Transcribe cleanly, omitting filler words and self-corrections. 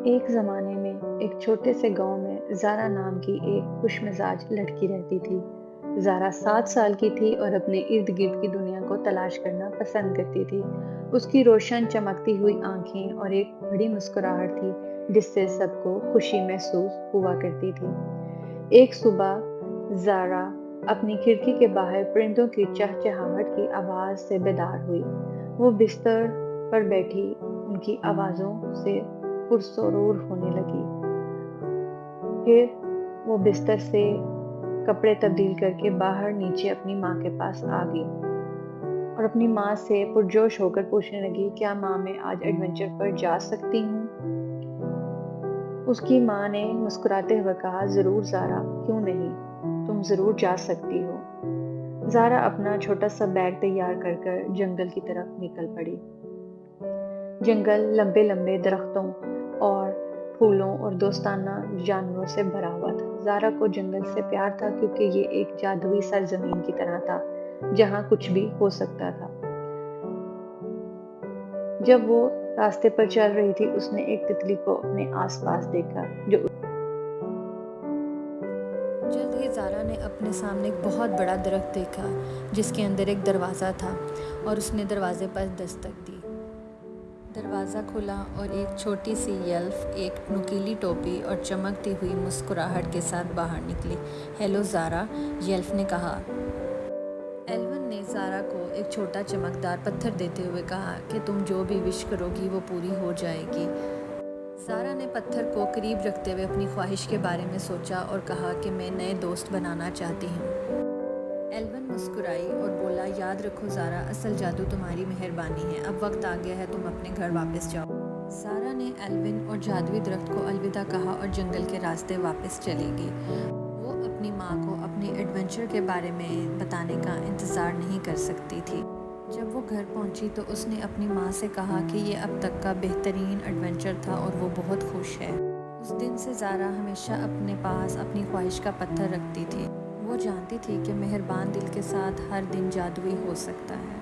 ایک زمانے میں ایک چھوٹے سے گاؤں میں زارا نام کی ایک خوش مزاج لڑکی رہتی تھی۔ زارا 7 سال کی تھی اور اپنے ارد گرد کی دنیا کو تلاش کرنا پسند کرتی تھی۔ اس کی روشن چمکتی ہوئی آنکھیں اور ایک بڑی مسکراہٹ تھی جس سے سب کو خوشی محسوس ہوا کرتی تھی۔ ایک صبح زارا اپنی کھڑکی کے باہر پرندوں کی چہچہاہٹ کی آواز سے بیدار ہوئی۔ وہ بستر پر بیٹھی ان کی آوازوں سے پرسرور ہونے لگی۔ پھر وہ بستر سے کپڑے تبدیل کر کے باہر نیچے اپنی ماں کے پاس آ گئی اور اپنی ماں سے پرجوش ہو کر پوچھنے لگی، کیا ماں میں آج ایڈونچر پر جا سکتی ہوں؟ اس کی ماں نے مسکراتے ہوئے کہا، ضرور زارا، کیوں نہیں، تم ضرور جا سکتی ہو۔ زارا اپنا چھوٹا سا بیگ تیار کر کر جنگل کی طرف نکل پڑی۔ جنگل لمبے لمبے درختوں اور پھولوں اور دوستانہ جانوروں سے بھرا ہوا تھا۔ زارا کو جنگل سے پیار تھا کیونکہ یہ ایک جادوئی سرزمین کی طرح تھا جہاں کچھ بھی ہو سکتا تھا۔ جب وہ راستے پر چل رہی تھی اس نے ایک تتلی کو اپنے آس پاس دیکھا جو جلد ہی زارا نے اپنے سامنے ایک بہت بڑا درخت دیکھا جس کے اندر ایک دروازہ تھا اور اس نے دروازے پر دستک دی۔ دروازہ کھلا اور ایک چھوٹی سی یلف ایک نکیلی ٹوپی اور چمکتی ہوئی مسکراہٹ کے ساتھ باہر نکلی۔ ہیلو زارا، یلف نے کہا۔ ایلون نے زارا کو ایک چھوٹا چمکدار پتھر دیتے ہوئے کہا کہ تم جو بھی وش کرو گی وہ پوری ہو جائے گی۔ زارا نے پتھر کو قریب رکھتے ہوئے اپنی خواہش کے بارے میں سوچا اور کہا کہ میں نئے دوست بنانا چاہتی ہوں۔ ایلون مسکرائی اور بولا، یاد رکھو زارا، اصل جادو تمہاری مہربانی ہے۔ اب وقت آ گیا ہے تم اپنے گھر واپس جاؤ۔ زارا نے ایلون اور جادوئی درخت کو الوداع کہا اور جنگل کے راستے واپس چلی گئی۔ وہ اپنی ماں کو اپنے ایڈونچر کے بارے میں بتانے کا انتظار نہیں کر سکتی تھی۔ جب وہ گھر پہنچی تو اس نے اپنی ماں سے کہا کہ یہ اب تک کا بہترین ایڈونچر تھا اور وہ بہت خوش ہے۔ اس دن سے زارا ہمیشہ اپنے پاس اپنی خواہش کا پتھر رکھتی تھی۔ وہ جانتی تھی کہ مہربان دل کے ساتھ ہر دن جادوئی ہو سکتا ہے۔